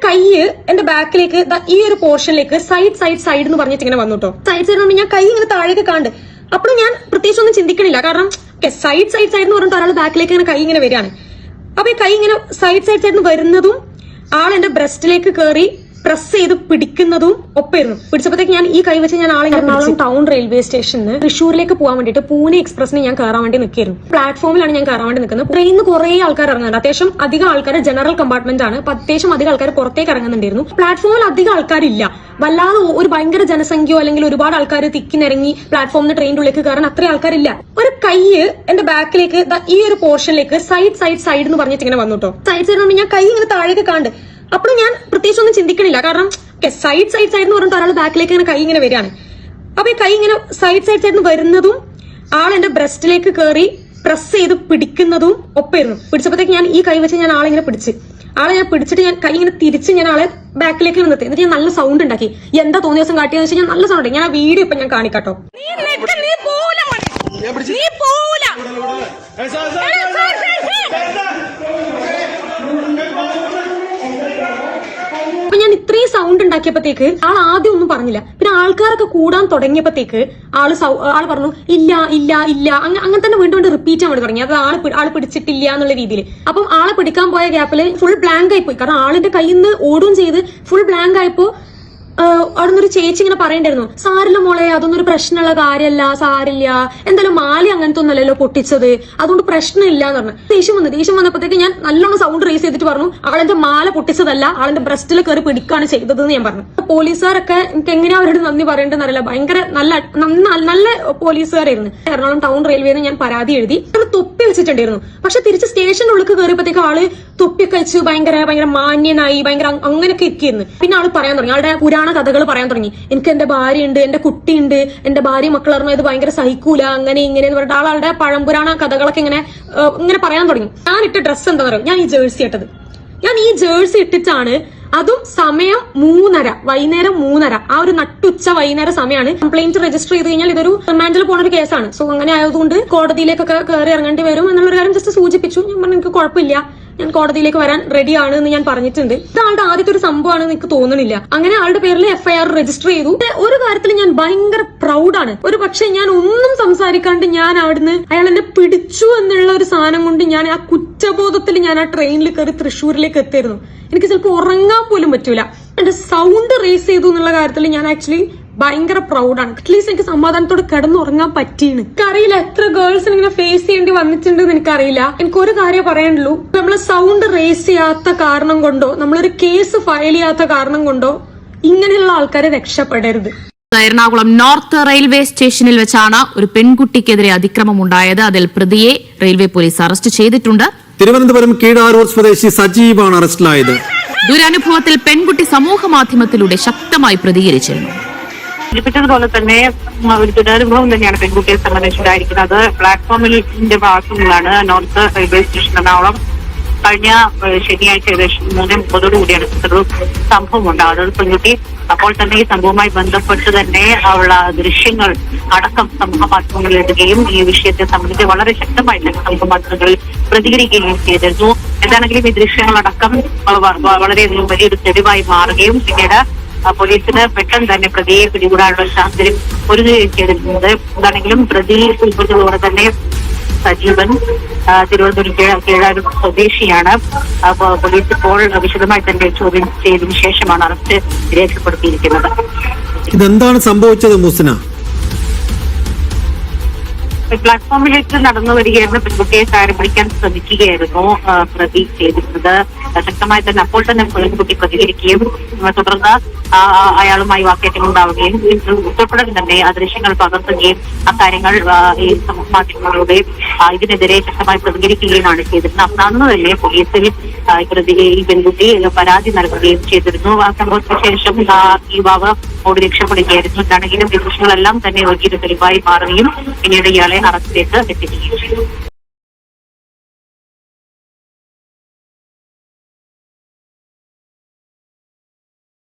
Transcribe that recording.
കൈ എന്റെ ബാക്കിലേക്ക് ഈ ഒരു പോർഷനിലേക്ക് സൈഡ് എന്ന് പറഞ്ഞിട്ട് ഇങ്ങനെ വന്നു കേട്ടോ. സൈഡ് ഞാൻ കൈ ഇങ്ങനെ താഴേക്ക് കാണ്ട്. അപ്പോഴും ഞാൻ പ്രത്യേകിച്ച് ഒന്നും ചിന്തിക്കണില്ല. കാരണം സൈഡ് എന്ന് പറഞ്ഞിട്ട് ഒരാൾ ബാക്കിലേക്ക് ഇങ്ങനെ കൈ ഇങ്ങനെ വരികയാണ്. അപ്പൊ ഈ കൈ ഇങ്ങനെ സൈഡ് വരുന്നതും ആൾ എന്റെ ബ്രസ്റ്റിലേക്ക് കയറി പ്രസ് ചെയ്ത് പിടിക്കുന്നതും ഒപ്പായിരുന്നു. പിടിച്ചപ്പോഴത്തേക്ക് ഞാൻ ഈ കൈ വെച്ച് ഞാൻ എറണാകുളം ടൗൺ റെയിൽവേ സ്റ്റേഷനിൽ തൃശ്ശൂരിലേക്ക് പോകാൻ വേണ്ടിയിട്ട് പൂനെ എക്സ്പ്രസിന് ഞാൻ കയറാൻ വേണ്ടി നിൽക്കായിരുന്നു. പ്ലാറ്റ്ഫോമിലാണ് ഞാൻ കയറാൻ വേണ്ടി നിൽക്കുന്നത്. ട്രെയിനിൽ കുറെ ആൾക്കാർ ഇറങ്ങുന്നുണ്ട്. അത്യാവശ്യം അധികം ആൾക്കാർ ജനറൽ കമ്പാർട്ട്മെന്റ് ആണ്. അത്യാവശ്യം അധികം ആൾക്കാർ പുറത്തേക്ക് ഇറങ്ങുന്നുണ്ടായിരുന്നു. പ്ലാറ്റ്ഫോമിൽ അധികം ആൾക്കാരില്ല. വല്ലാതെ ഒരു ഭയങ്കര ജനസംഖ്യയോ അല്ലെങ്കിൽ ഒരുപാട് ആൾക്കാർ തിക്കിനിറങ്ങി പ്ലാറ്റ്ഫോമിന് ട്രെയിനിന്റെ ഉള്ളിലേക്ക് കയറാൻ അത്രയും ആൾക്കാരില്ല. ഒരു കൈ എന്റെ ബാക്കിലേക്ക് ഈ ഒരു പോർഷനിലേക്ക് സൈഡ് എന്ന് പറഞ്ഞിട്ട് ഇങ്ങനെ വന്നു കേട്ടോ. സൈഡ് ഞാൻ കൈ ഇങ്ങനെ താഴേക്ക് കാണ്ട്. അപ്പോഴും ഞാൻ പ്രത്യേകിച്ച് ഒന്നും ചിന്തിക്കണില്ല. കാരണം സൈഡ് എന്ന് പറഞ്ഞിട്ട് ഒരാൾ ബാക്കിലേക്ക് ഇങ്ങനെ കൈ ഇങ്ങനെ വരികയാണ്. അപ്പൊ ഈ കൈ ഇങ്ങനെ സൈഡ് വരുന്നതും ആൾ എന്റെ ബ്രസ്റ്റിലേക്ക് കയറി പ്രസ് ചെയ്ത് പിടിക്കുന്നതും ഒപ്പായിരുന്നു. പിടിച്ചപ്പോഴത്തേക്ക് ഞാൻ ഈ കൈ വെച്ച് ഞാൻ ആളെ പിടിച്ചിട്ട് ഞാൻ കൈ ഇങ്ങനെ തിരിച്ച് ഞാൻ ആളെ ബാക്കിലേക്ക് നിർത്തി. എന്നിട്ട് ഞാൻ നല്ല സൗണ്ട് ഉണ്ടാക്കി. എന്താ തോന്നിയ ദിവസം കാട്ടിയെന്ന് വെച്ചാൽ ഞാൻ നല്ല സൗണ്ട്. ഞാൻ ആ വീഡിയോ ഇപ്പൊ ഞാൻ കാണിക്കാട്ടോ. അപ്പൊ ഞാൻ ഇത്രയും സൗണ്ട് ഉണ്ടാക്കിയപ്പോഴത്തേക്ക് ആൾ ആദ്യം ഒന്നും പറഞ്ഞില്ല. പിന്നെ ആൾക്കാരൊക്കെ കൂടാൻ തുടങ്ങിയപ്പോഴത്തേക്ക് ആള് പറഞ്ഞു ഇല്ല അങ്ങനെ തന്നെ വീണ്ടും റിപ്പീറ്റ് ചെയ്യാൻ വേണ്ടി തുടങ്ങി. അത് ആള് പിടിച്ചിട്ടില്ല എന്നുള്ള രീതിയിൽ. അപ്പം ആളെ പിടിക്കാൻ പോയ ഗ്യാപ്പില് ഫുൾ ബ്ലാങ്ക് ആയിപ്പോയി. കാരണം ആളിന്റെ കയ്യിൽ നിന്ന് ഓടുകയും ചെയ്ത് ഫുൾ ബ്ലാങ്ക് ആയപ്പോ അവിടെ നിന്നൊരു ചേച്ചി ഇങ്ങനെ പറയണ്ടായിരുന്നു, സാരില്ല മോളെ, അതൊന്നും ഒരു പ്രശ്നമുള്ള കാര്യമല്ല, സാരില്ല, എന്തായാലും മാലി അങ്ങനത്തെ ഒന്നല്ലല്ലോ പൊട്ടിച്ചത്, അതുകൊണ്ട് പ്രശ്നമില്ല എന്ന് പറഞ്ഞു. ദേഷ്യം വന്നപ്പോഴത്തേക്ക് ഞാൻ നല്ലോണം സൗണ്ട് റേസ് ചെയ്തിട്ട് പറഞ്ഞു, ആളെന്റെ മാല പൊട്ടിച്ചതല്ല, ആളെന്റെ ബ്രസ്റ്റിൽ കയറി പിടിക്കുകയാണ് ചെയ്തതെന്ന് ഞാൻ പറഞ്ഞു. പോലീസുകാരൊക്കെ എനിക്ക് എങ്ങനെയാ അവരോട് നന്ദി പറയേണ്ടതെന്ന് അറിയില്ല. ഭയങ്കര നല്ല പോലീസുകാരായിരുന്നു. എറണാകുളം ടൗൺ റെയിൽവേന്ന് ഞാൻ പരാതി എഴുതി. തൊപ്പി വെച്ചിട്ടുണ്ടായിരുന്നു. പക്ഷെ തിരിച്ച് സ്റ്റേഷന്റെ ഉള്ളിൽ കയറിയപ്പോഴത്തേക്ക് ആള് തൊപ്പിയൊക്കെ വെച്ച് ഭയങ്കര മാന്യനായി, ഭയങ്കര അങ്ങനെയൊക്കെ ഇരിക്കുന്നു. പിന്നെ ആള് പറയാൻ തുടങ്ങി, ആളുടെ പുരാണ കഥകൾ പറയാൻ തുടങ്ങി. എനിക്ക് എന്റെ ഭാര്യയുണ്ട്, എന്റെ കുട്ടിയുണ്ട്, എന്റെ ഭാര്യ മക്കളറിഞ്ഞ ഇത് ഭയങ്കര സഹിക്കൂല, അങ്ങനെ ഇങ്ങനെ എന്ന് പറഞ്ഞിട്ട് ആളുടെ പഴംപുരാണ കഥകളൊക്കെ ഇങ്ങനെ പറയാൻ തുടങ്ങി. ഞാൻ ഇട്ട ഡ്രസ്സ് എന്താ പറയുക, ഞാൻ ഈ ജേഴ്സി ഇട്ടിട്ടാണ്. അതും സമയം 3:30, വൈകുന്നേരം 3:30, ആ ഒരു നട്ടുച്ച വൈകുന്നേരം സമയമാണ്. കംപ്ലൈന്റ് രജിസ്റ്റർ ചെയ്ത് കഴിഞ്ഞാൽ ഇതൊരു റിമാൻഡിൽ പോണ ഒരു കേസാണ്. സോ അങ്ങനെ ആയതുകൊണ്ട് കോടതിയിലേക്കൊക്കെ കയറി ഇറങ്ങേണ്ടി വരും എന്നുള്ളൊരു കാര്യം ജസ്റ്റ് സൂചിപ്പിച്ചു. ഞാൻ പറഞ്ഞു എനിക്ക് കുഴപ്പമില്ല, ഞാൻ കോടതിയിലേക്ക് വരാൻ റെഡിയാണ് എന്ന് ഞാൻ പറഞ്ഞിട്ടുണ്ട്. ഇത് ആളുടെ ആദ്യത്തെ ഒരു സംഭവമാണെന്ന് എനിക്ക് തോന്നുന്നില്ല. അങ്ങനെ ആളുടെ പേരിൽ FIR രജിസ്റ്റർ ചെയ്തു. ഒരു കാര്യത്തിൽ ഞാൻ ഭയങ്കര പ്രൗഡാണ്. ഒരു പക്ഷെ ഞാൻ ഒന്നും സംസാരിക്കാണ്ട് ഞാൻ അവിടുന്ന് അയാൾ എന്നെ പിടിച്ചു എന്നുള്ള ഒരു സാധനം കൊണ്ട് ഞാൻ ആ കുറ്റബോധത്തിൽ ഞാൻ ആ ട്രെയിനിൽ കയറി തൃശ്ശൂരിലേക്ക് എത്തിയിരുന്നു. എനിക്ക് ചിലപ്പോൾ ഉറങ്ങാൻ പോലും പറ്റൂല. എന്റെ സൗണ്ട് റേസ് ചെയ്തു എന്നുള്ള കാര്യത്തിൽ ഞാൻ ആക്ച്വലി ഭയങ്കര പ്രൗഡാണ്. അറ്റ്ലീസ്റ്റ് എനിക്ക് സമാധാനത്തോടെ കിടന്നുറങ്ങാൻ പറ്റിയാണ്. എനിക്കറിയില്ല എത്ര ഗേൾസിന് ഇങ്ങനെ ഫേസ് ചെയ്യേണ്ടി വന്നിട്ടുണ്ടെന്ന് എനിക്കറിയില്ല. എനിക്ക് ഒരു കാര്യം പറയാനുള്ളൂ, നമ്മള് സൗണ്ട് റേസ് ചെയ്യാത്ത കാരണം കൊണ്ടോ നമ്മളൊരു കേസ് ഫയൽ ചെയ്യാത്ത കാരണം കൊണ്ടോ ഇങ്ങനെയുള്ള ആൾക്കാരെ രക്ഷപ്പെടരുത്. എറണാകുളം നോർത്ത് റെയിൽവേ സ്റ്റേഷനിൽ വെച്ചാണ് ഒരു പെൺകുട്ടിക്കെതിരെ അതിക്രമം ഉണ്ടായത്. അതിൽ പ്രതിയെ റെയിൽവേ പോലീസ് അറസ്റ്റ് ചെയ്തിട്ടുണ്ട്. തിരുവനന്തപുരം കീഴാരൂർ സ്വദേശി സജീവാണ് അറസ്റ്റിലായത്. ദുരനുഭവത്തിൽ പെൺകുട്ടി സമൂഹ മാധ്യമത്തിലൂടെ ശക്തമായി പ്രതികരിച്ചിരുന്നു. സൂചിപ്പിച്ചതുപോലെ തന്നെ ഒരു ദുരനുഭവം തന്നെയാണ് പെൺകുട്ടിയെ സംബന്ധിച്ചുണ്ടായിരിക്കുന്നത്. പ്ലാറ്റ്ഫോമിന്റെ ഭാഗത്തുനിന്നാണ് നോർത്ത് റെയിൽവേ സ്റ്റേഷൻ എറണാകുളം കഴിഞ്ഞ ശനിയാഴ്ച ഏകദേശം 3:30 ഒരു സംഭവം ഉണ്ടാകുന്നത്. പെൺകുട്ടി അപ്പോൾ തന്നെ ഈ സംഭവവുമായി ബന്ധപ്പെട്ട് തന്നെ ഉള്ള ദൃശ്യങ്ങൾ അടക്കം സമൂഹ മാധ്യമങ്ങളിൽ ഇടുകയും ഈ വിഷയത്തെ സംബന്ധിച്ച് വളരെ ശക്തമായിട്ട് സമൂഹ മാധ്യമങ്ങളിൽ പ്രതികരിക്കുകയും ചെയ്തിരുന്നു. എന്താണെങ്കിലും ഈ ദൃശ്യങ്ങളടക്കം വളരെയധികം വലിയൊരു തെളിവായി മാറുകയും പിന്നീട് പോലീസിന് പെട്ടെന്ന് തന്നെ പ്രതിയെ പിടികൂടാനുള്ള സാഹചര്യം ഒരുങ്ങുകയും ചെയ്തിരുന്നത്. എന്താണെങ്കിലും പ്രതി ഉൾപ്പെട്ടതുപോലെ തന്നെ സജീവൻ തിരുവനന്തപുരം കീഴാരൂർ സ്വദേശിയാണ്. പോലീസ് ഇപ്പോൾ വിശദമായി തന്നെ ചോദ്യം ചെയ്തതിനു ശേഷമാണ് അറസ്റ്റ് രേഖപ്പെടുത്തിയിരിക്കുന്നത്. ഇതെന്താണ് സംഭവിച്ചത് മുസ്ന? പ്ലാറ്റ്ഫോമിലേക്ക് നടന്നു വരികയായിരുന്നു. പെൺകുട്ടിയെ കയറി പിടിക്കാൻ ശ്രമിക്കുകയായിരുന്നു പ്രതി ചെയ്തിരുന്നത്. ശക്തമായി തന്നെ അപ്പോൾ തന്നെ പെൺകുട്ടി പ്രതികരിക്കുകയും തുടർന്ന് അയാളുമായി വാക്കേറ്റം ഉണ്ടാവുകയും ഉൾപ്പെടെ തന്നെ ആ ദൃശ്യങ്ങൾ പകർത്തുകയും അക്കാര്യങ്ങൾ ഈ സമൂഹ മാധ്യമങ്ങളിലൂടെ ഇതിനെതിരെ ശക്തമായി പ്രതികരിക്കുകയുമാണ് ചെയ്തിരുന്നത്. അന്ന് തന്നെ പോലീസിൽ ഈ പെൺകുട്ടി പരാതി നൽകുകയും ചെയ്തിരുന്നു. ആ സംഭവത്തിന് ശേഷം ഈ യുവാവ് ഓടി രക്ഷപ്പെടുകയായിരുന്നു. ഇതാണെങ്കിലും ഈ ദൃശ്യങ്ങളെല്ലാം തന്നെ വലിയൊരു തെളിവായി മാറുകയും പിന്നീട് ഇയാളെ അറസ്റ്റിലേക്ക് എത്തിക്കുകയും ചെയ്തു.